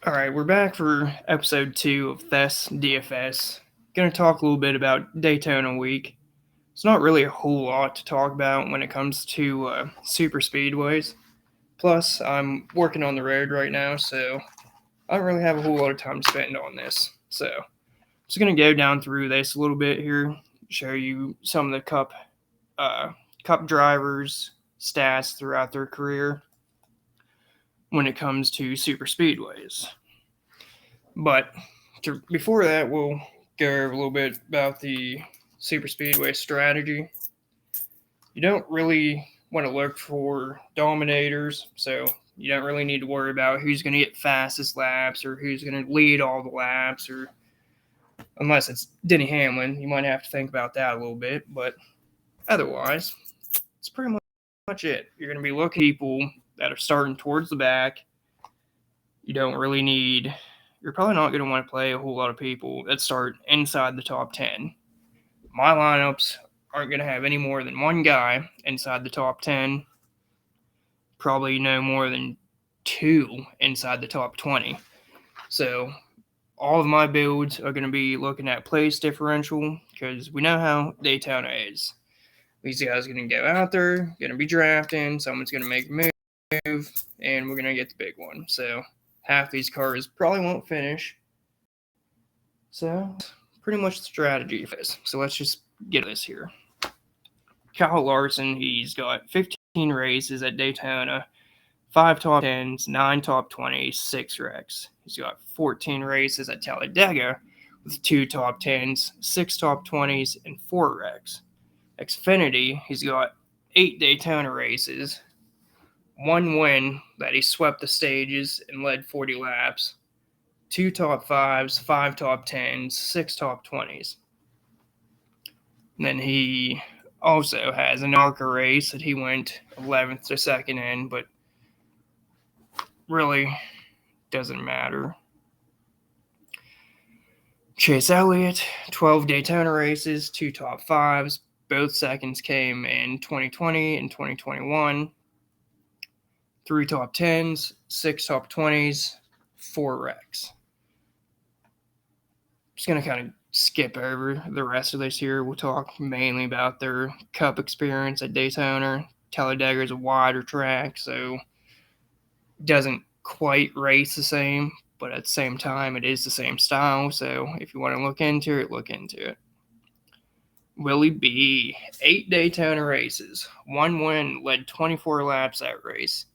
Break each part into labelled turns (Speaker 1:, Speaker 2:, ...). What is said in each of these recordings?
Speaker 1: All right, we're back for episode 2 of Thess DFS. Going to talk a little bit about Daytona week. It's not really a whole lot to talk about when it comes to super speedways. Plus, I'm working on the road right now, so I don't really have a whole lot of time to spend on this. So, I'm just going to go down through this a little bit here, show you some of the Cup drivers' stats throughout their career when it comes to super speedways. But before that, we'll go over a little bit about the super speedway strategy. You don't really want to look for dominators, so you don't really need to worry about who's going to get fastest laps or who's going to lead all the laps, or unless it's Denny Hamlin, you might have to think about that a little bit. But otherwise, it's pretty much it. You're going to be looking at people that are starting towards the back. You're probably not going to want to play a whole lot of people that start inside the top 10. My lineups aren't going to have any more than one guy inside the top 10. Probably no more than 2 inside the top 20. So all of my builds are going to be looking at place differential, because we know how Daytona is. These guys are going to go out there, going to be drafting, someone's going to make a move, and we're going to get the big one. So half these cars probably won't finish. So pretty much the strategy for this. So let's just get this here. Kyle Larson, he's got 15 races at Daytona, 5 top 10s, 9 top 20s, 6 wrecks. He's got 14 races at Talladega with 2 top 10s, 6 top 20s, and 4 wrecks. Xfinity, he's got 8 Daytona races, 1 win that he swept the stages and led 40 laps, 2 top 5s, 5 top 10s, 6 top 20s. And then he also has an ARCA race that he went 11th to 2nd in, but really doesn't matter. Chase Elliott, 12 Daytona races, 2 top 5s. Both seconds came in 2020 and 2021. 3 top 10s, 6 top 20s, 4 wrecks. Just going to kind of skip over the rest of this here. We'll talk mainly about their Cup experience at Daytona. Talladega is a wider track, so it doesn't quite race the same, but at the same time, it is the same style. So if you want to look into it, look into it. Willie B, 8 Daytona races, 1 win, led 24 laps that race.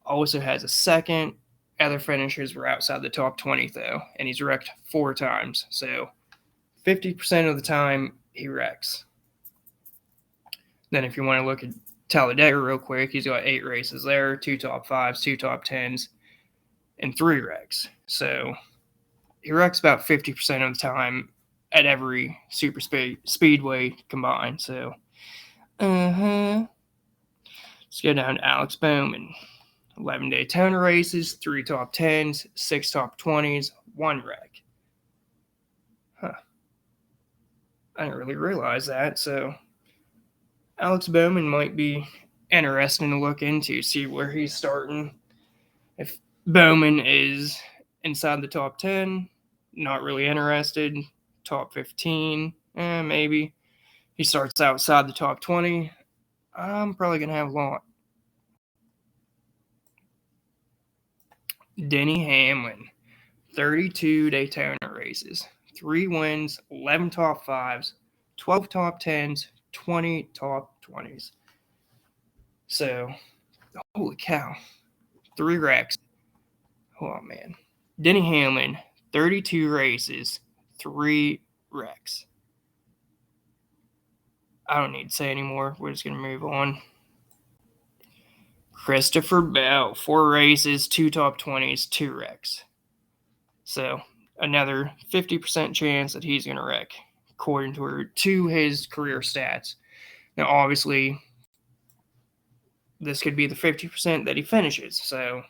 Speaker 1: Also has a second. Other finishers were outside the top 20, though, and he's wrecked 4 times. So 50% of the time, he wrecks. Then if you want to look at Talladega real quick, he's got 8 races there, 2 top 5s, 2 top 10s, and 3 wrecks. So he wrecks about 50% of the time at every super speedway combined. So, let's go down to Alex Bowman. 11 Daytona races, 3 top 10s, 6 top 20s, 1 wreck. I didn't really realize that, so Alex Bowman might be interesting to look into, see where he's starting. If Bowman is inside the top 10, not really interested. Top 15, maybe. He starts outside the top 20, I'm probably going to have a lot. Denny Hamlin, 32 Daytona races, 3 wins, 11 top 5s, 12 top 10s, 20 top 20s. So, holy cow, 3 wrecks. Oh, man. Denny Hamlin, 32 races, 3 wrecks. I don't need to say anymore. We're just going to move on. Christopher Bell, 4 races, 2 top 20s, 2 wrecks. So, another 50% chance that he's going to wreck, according to his career stats. Now, obviously, this could be the 50% that he finishes. So,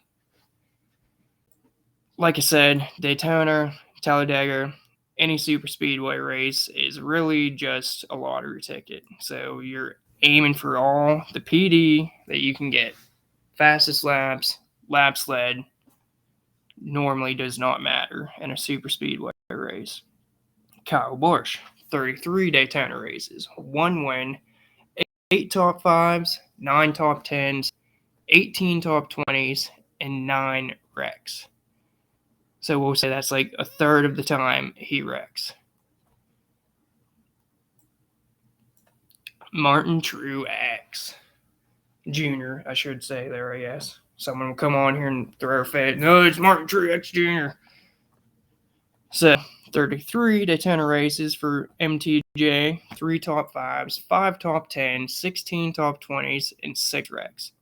Speaker 1: like I said, Daytona, Talladega, any super speedway race is really just a lottery ticket. So, you're aiming for all the PD that you can get. Fastest laps, laps led, normally does not matter in a super speedway race. Kyle Busch, 33 Daytona races, 1 win, 8 top 5s, 9 top 10s, 18 top 20s, and 9 wrecks. So we'll say that's like a third of the time he wrecks. Martin Truex Jr., I should say there, I guess. Someone will come on here and throw a fit. No, it's Martin Truex Jr. So, 33 Daytona races for MTJ, 3 top 5s, 5 top 10s, 16 top 20s, and 6 wrecks.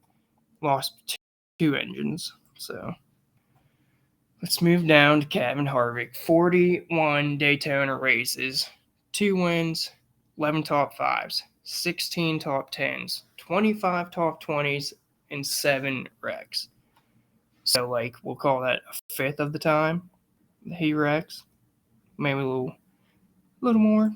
Speaker 1: Lost 2 engines. So, let's move down to Kevin Harvick. 41 Daytona races, 2 wins, 11 top 5s, 16 top 10s, 25 top 20s, and 7 wrecks. So, like, we'll call that a fifth of the time he wrecks. Maybe a little more.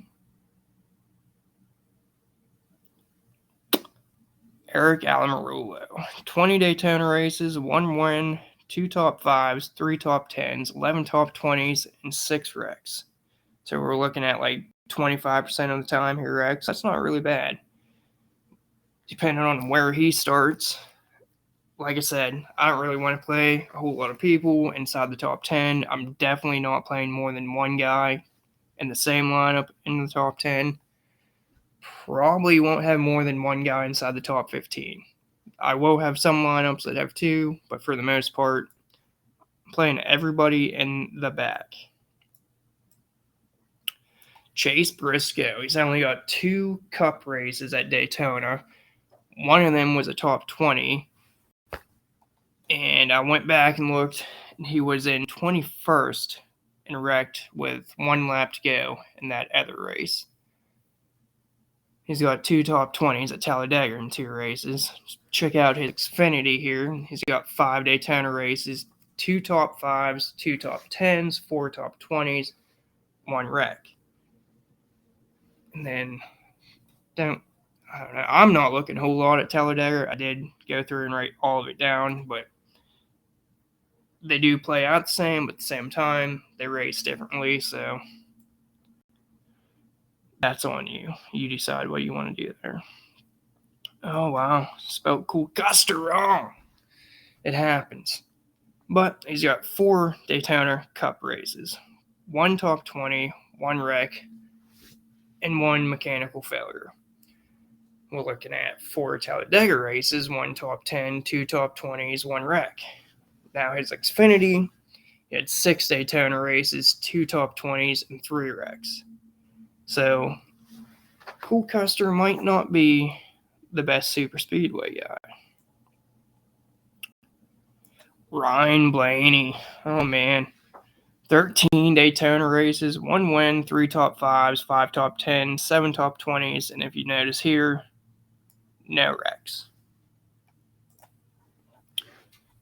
Speaker 1: Eric Almirola. 20 Daytona races, 1 win, 2 top 5s, 3 top 10s, 11 top 20s, and 6 wrecks. So we're looking at like 25% of the time he wrecks. That's not really bad. Depending on where he starts. Like I said, I don't really want to play a whole lot of people inside the top 10. I'm definitely not playing more than one guy in the same lineup in the top 10. Probably won't have more than one guy inside the top 15. I will have some lineups that have 2, but for the most part, I'm playing everybody in the back. Chase Briscoe. He's only got 2 cup races at Daytona. One of them was a top 20. And I went back and looked, and he was in 21st and wrecked with 1 lap to go in that other race. He's got 2 top 20s at Talladega in 2 races. Check out his Xfinity here. He's got 5 Daytona races, 2 top 5s, 2 top 10s, 4 top 20s, 1 wreck. And then, I don't know. I'm not looking a whole lot at Talladega. I did go through and write all of it down, but they do play out the same, but at the same time, they race differently, so that's on you. You decide what you want to do there. Oh, wow. Spelled Cool Custer wrong. It happens. But he's got 4 Daytona Cup races. 1 top 20, 1 wreck, and 1 mechanical failure. We're looking at 4 Talladega races, 1 top 10, 2 top 20s, 1 wreck. Now his Xfinity, he had 6 Daytona races, 2 top 20s, and 3 wrecks. So, Cool Custer might not be the best super speedway guy. Ryan Blaney. Oh, man. 13 Daytona races, 1 win, 3 top 5s, 5 top 10s, 7 top 20s, and if you notice here, no wrecks.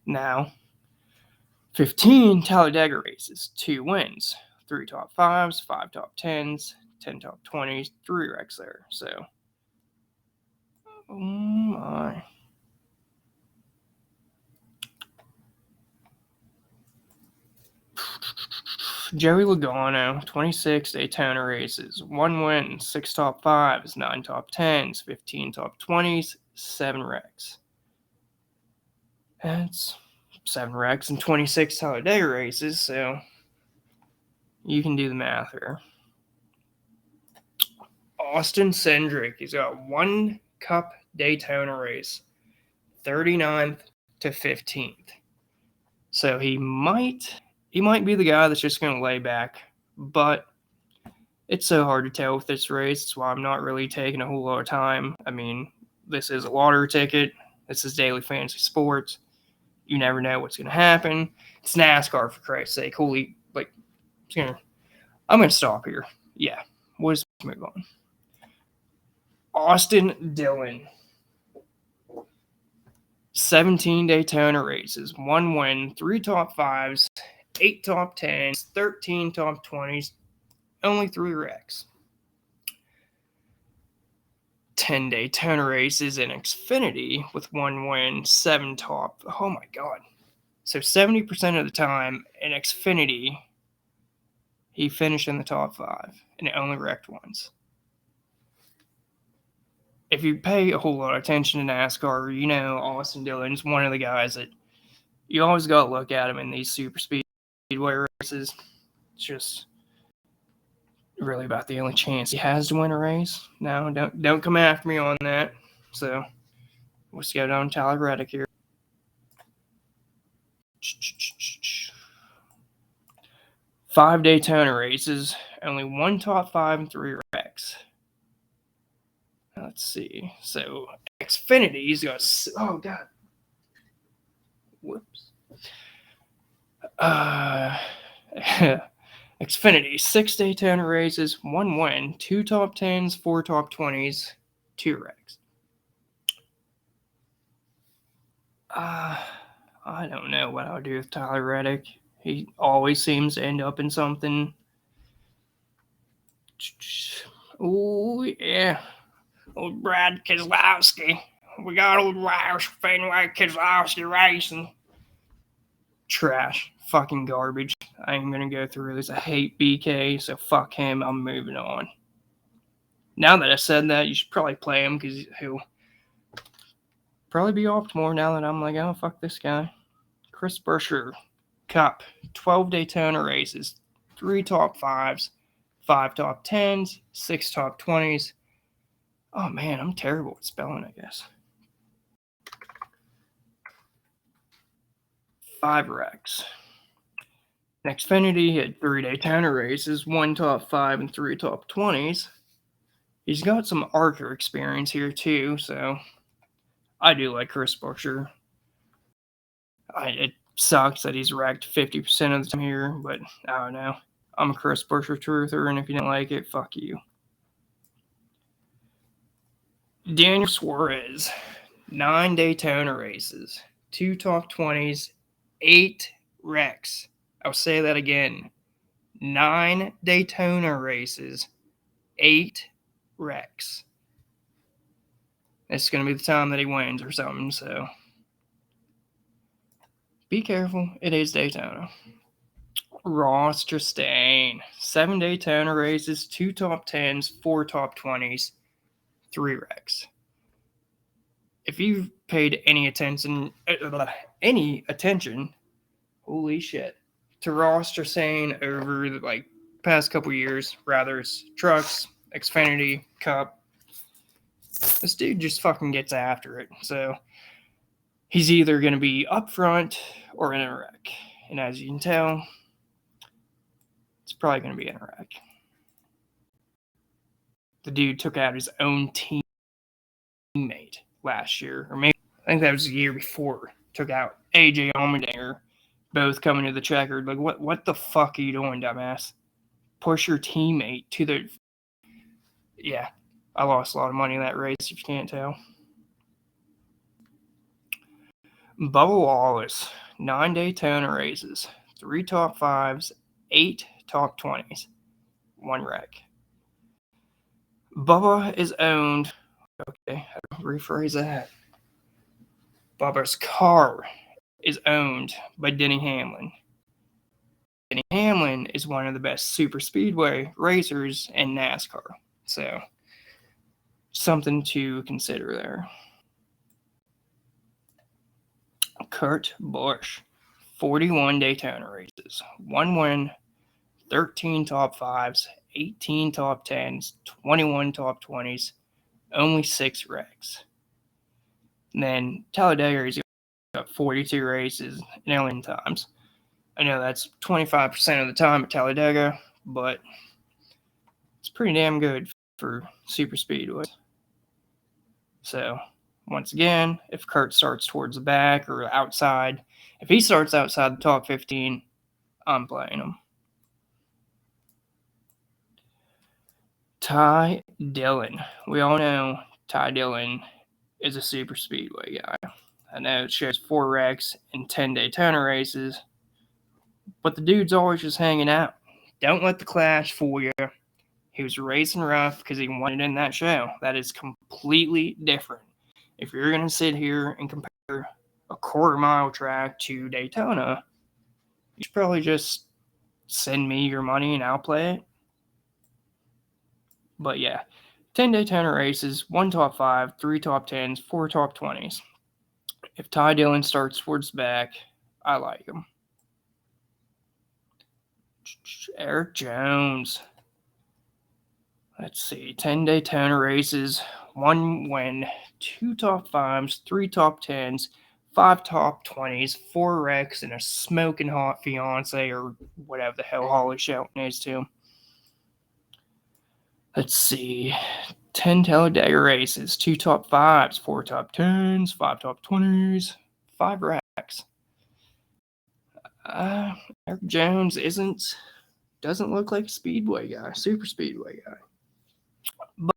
Speaker 1: Now, 15 Talladega races, 2 wins, 3 top 5s, 5 top 10s, 10 top 20s, 3 wrecks there. So, oh my. Joey Logano, 26 Daytona races, 1 win, 6 top 5s, 9 top 10s, 15 top 20s, 7 wrecks. That's 7 wrecks and 26 Talladega races, so you can do the math here. Austin Cindric, he's got 1 Cup Daytona race, 39th to 15th. So he might be the guy that's just going to lay back, but it's so hard to tell with this race. That's why I'm not really taking a whole lot of time. I mean, this is a lottery ticket. This is daily fantasy sports. You never know what's going to happen. It's NASCAR, for Christ's sake. I'm going to stop here. Yeah, we'll just move on. Austin Dillon. 17 Daytona races, 1 win, 3 top 5s, 8 top 10s, 13 top 20s, only 3 wrecks. 10 Daytona races in Xfinity with 1 win, 7 top. Oh my God. So 70% of the time in Xfinity, he finished in the top 5 and only wrecked once. If you pay a whole lot of attention to NASCAR, you know Austin Dillon's one of the guys that you always got to look at him in these super speedway races. It's just really about the only chance he has to win a race. No, don't come after me on that. So let's go down Tyler Reddick here. 5 Daytona races, only 1 top 5 and 3 wrecks. Let's see. So Xfinity's got, oh god, whoops. Xfinity, 6 Daytona races, 1 win, 2 top 10s, 4 top 20s, 2 wrecks. I don't know what I'll do with Tyler Reddick. He always seems to end up in something. Oh, yeah. Old Brad Keselowski. We got old Roush Fenway Keselowski racing. Trash. Fucking garbage. I ain't gonna go through this. I hate BK, so fuck him. I'm moving on. Now that I said that, you should probably play him because he'll probably be off more now that I'm like, oh, fuck this guy. Chris Buescher. Cup. 12 Daytona races. 3 top 5s. 5 top 10s. 6 top 20s. Oh, man, I'm terrible at spelling, I guess. 5 wrecks. Xfinity had 3 Daytona races, 1 top 5 and 3 top 20s. He's got some ARCA experience here, too, so I do like Chris Buescher. It sucks that he's wrecked 50% of the time here, but I don't know. I'm a Chris Buescher truther, and if you don't like it, fuck you. Daniel Suarez, 9 Daytona races, 2 top 20s, 8 wrecks. I'll say that again. 9 Daytona races, 8 wrecks. It's going to be the time that he wins or something, so be careful. It is Daytona. Ross Chastain, 7 Daytona races, 2 top 10s, 4 top 20s, 3 wrecks. If you've paid any attention, holy shit, to Ross Chastain over the past couple years, rather it's trucks, Xfinity, Cup, this dude just fucking gets after it. So he's either going to be up front or in a wreck. And as you can tell, it's probably going to be in a wreck. The dude took out his own teammate last year, or maybe I think that was the year before. Took out AJ Allmendinger, both coming to the checkered. Like, what the fuck are you doing, dumbass? Push your teammate to the... Yeah, I lost a lot of money in that race, if you can't tell. Bubba Wallace, 9 Daytona races, 3 top 5s, 8 top 20s, 1 wreck. Bubba is owned... Okay, how do I rephrase that? Bubba's car is owned by Denny Hamlin. Denny Hamlin is one of the best super speedway racers in NASCAR. So, something to consider there. Kurt Busch, 41 Daytona races, 1 win, 13 top 5s, 18 top 10s, 21 top 20s, only 6 wrecks. And then Talladega, he's got 42 races and only times. I know that's 25% of the time at Talladega, but it's pretty damn good for super speedway. So, once again, if Kurt starts towards the back or outside, if he starts outside the top 15, I'm playing him. Ty Dillon. We all know Ty Dillon is a super speedway guy. I know it shows 4 wrecks and 10 Daytona races, but the dude's always just hanging out. Don't let the clash fool you. He was racing rough because he wanted in that show. That is completely different. If you're going to sit here and compare a quarter-mile track to Daytona, You should probably just send me your money and I'll play it. But yeah, 10 Daytona races, 1 top 5, 3 top 10s, 4 top 20s. If Ty Dillon starts towards the back, I like him. Eric Jones. Let's see, 10 Daytona races, 1 win, 2 top 5s, 3 top 10s, 5 top 20s, 4 wrecks, and a smoking hot fiance, or whatever the hell Holly Shelton is to him. Let's see, 10 Talladega races, 2 top 5s, 4 top 10s, 5 top 20s, 5 wrecks. Eric Jones doesn't look like a Speedway guy, super Speedway guy. But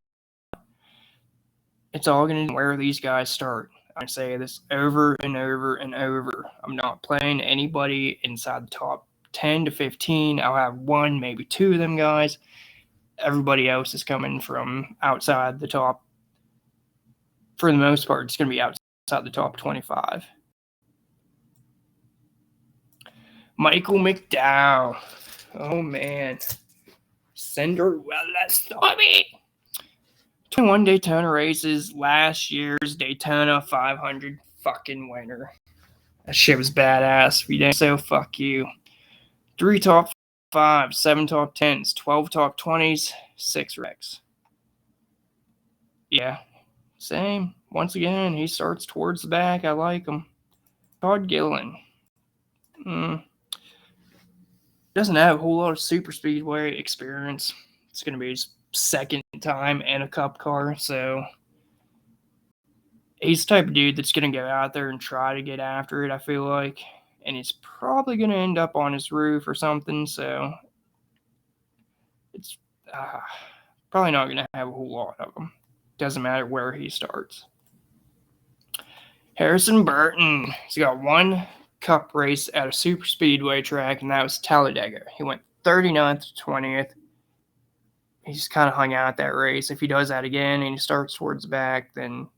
Speaker 1: it's all going to be where these guys start. I say this over and over and over. I'm not playing anybody inside the top 10 to 15. I'll have 1, maybe 2 of them guys. Everybody else is coming from outside the top. For the most part, it's going to be outside the top 25. Michael McDowell. Oh, man. Cinderella story. 21 Daytona races, last year's Daytona 500 fucking winner. That shit was badass. If you didn't, so fuck you. 3 top 5s, 7 top 10s, 12 top 20s, 6 wrecks. Yeah, same. Once again, he starts towards the back. I like him. Todd Gilliland. Doesn't have a whole lot of super speedway experience. It's going to be his second time in a cup car, so he's the type of dude that's going to go out there and try to get after it, I feel like, and he's probably going to end up on his roof or something, so it's probably not going to have a whole lot of them. Doesn't matter where he starts. Harrison Burton. He's got 1 cup race at a super speedway track, and that was Talladega. He went 39th to 20th. He just kind of hung out that race. If he does that again and he starts towards the back, then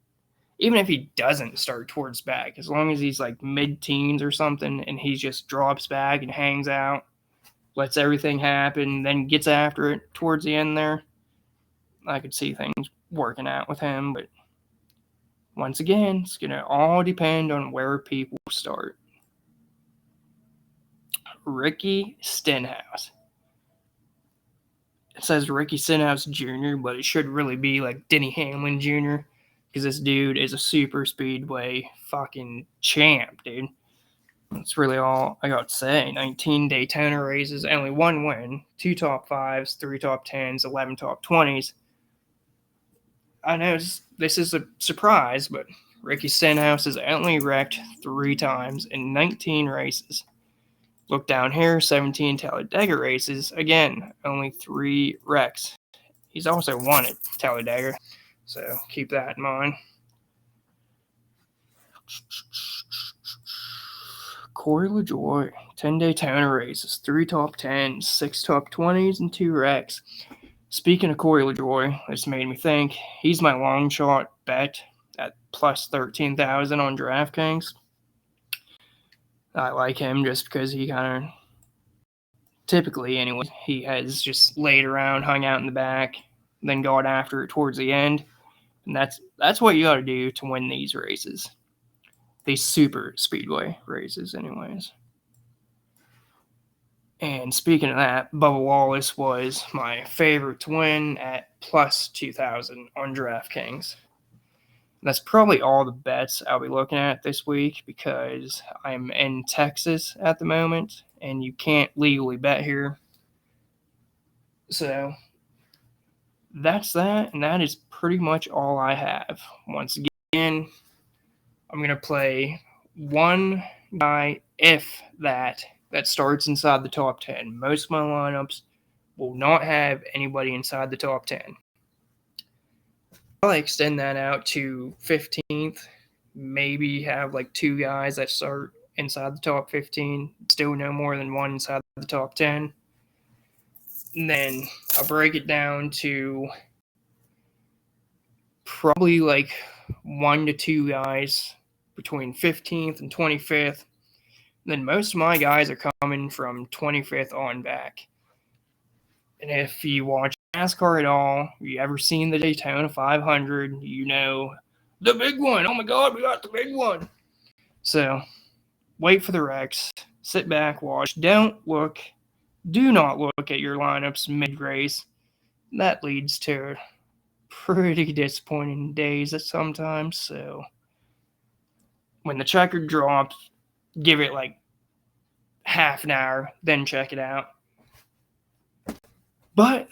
Speaker 1: even if he doesn't start towards the back, as long as he's like mid-teens or something and he just drops back and hangs out, lets everything happen, then gets after it towards the end there, I could see things working out with him. But once again, it's going to all depend on where people start. Ricky Stenhouse. It says Ricky Stenhouse Jr., but it should really be like Denny Hamlin Jr., because this dude is a super speedway fucking champ, dude. That's really all I got to say. 19 Daytona races, only 1 win, 2 top 5s, 3 top 10s, 11 top 20s. I know this is a surprise, but Ricky Stenhouse has only wrecked 3 times in 19 races. Look down here, 17 Talladega races. Again, only 3 wrecks. He's also won at Talladega, so keep that in mind. Corey Lejoy, 10 Daytona races, 3 top 10s, 6 top 20s, and 2 wrecks. Speaking of Corey Lejoy, this made me think he's my long shot bet at plus 13,000 on DraftKings. I like him just because he kind of, typically anyway, he has just laid around, hung out in the back, then got after it towards the end. And that's what you got to do to win these races. These super speedway races, anyways. And speaking of that, Bubba Wallace was my favorite to win at plus 2,000 on DraftKings. That's probably all the bets I'll be looking at this week because I'm in Texas at the moment and you can't legally bet here. So that's that, and that is pretty much all I have. Once again, I'm going to play 1 guy, if that starts inside the top 10. Most of my lineups will not have anybody inside the top 10. I'll extend that out to 15th. Maybe have like 2 guys that start inside the top 15. Still no more than 1 inside the top 10. And then I'll break it down to probably like 1 to 2 guys between 15th and 25th. then most of my guys are coming from 25th on back. And if you watch NASCAR at all, you ever seen the Daytona 500, you know the big one. Oh my God, we got the big one. So wait for the wrecks. Sit back, watch. Do not look at your lineups mid-race. That leads to pretty disappointing days sometimes. So when the checker drops, give it like half an hour, then check it out. But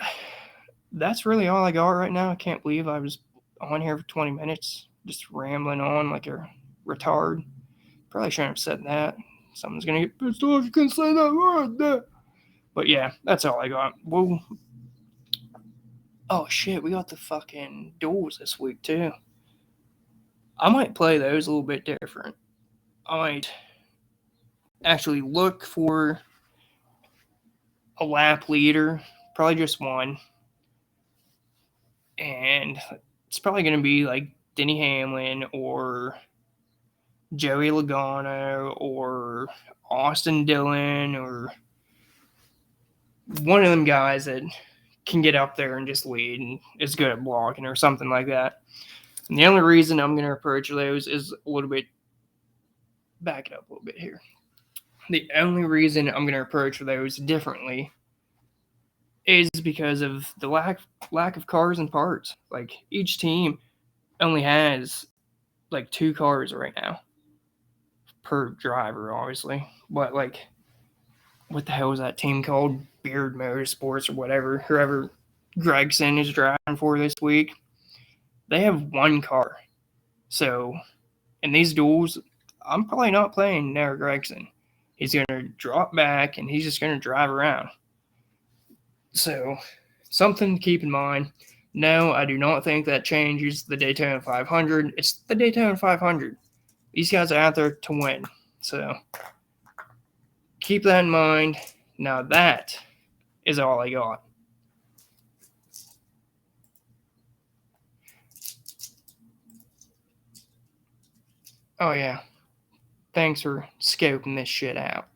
Speaker 1: that's really all I got right now. I can't believe I was on here for 20 minutes, just rambling on like a retard. Probably shouldn't have said that. Someone's gonna get pissed off. You can say that word there. But yeah, that's all I got. Whoa. Oh shit, we got the fucking duels this week too. I might play those a little bit different. I might actually look for a lap leader, probably just one. And it's probably going to be like Denny Hamlin or Joey Logano or Austin Dillon or one of them guys that can get up there and just lead and is good at blocking or something like that. And the only reason I'm going to approach those is a little bit, back it up a little bit here. The only reason I'm going to approach those differently is because of the lack of cars and parts. Like each team only has like 2 cars right now per driver, obviously. But like, what the hell is that team called? Beard Motorsports or whatever. Whoever Gregson is driving for this week, they have 1 car. So in these duels, I'm probably not playing Noah Gregson. He's going to drop back and he's just going to drive around. So something to keep in mind. No, I do not think that changes the Daytona 500. It's the Daytona 500. These guys are out there to win. So keep that in mind. Now that is all I got. Oh yeah. Thanks for scoping this shit out.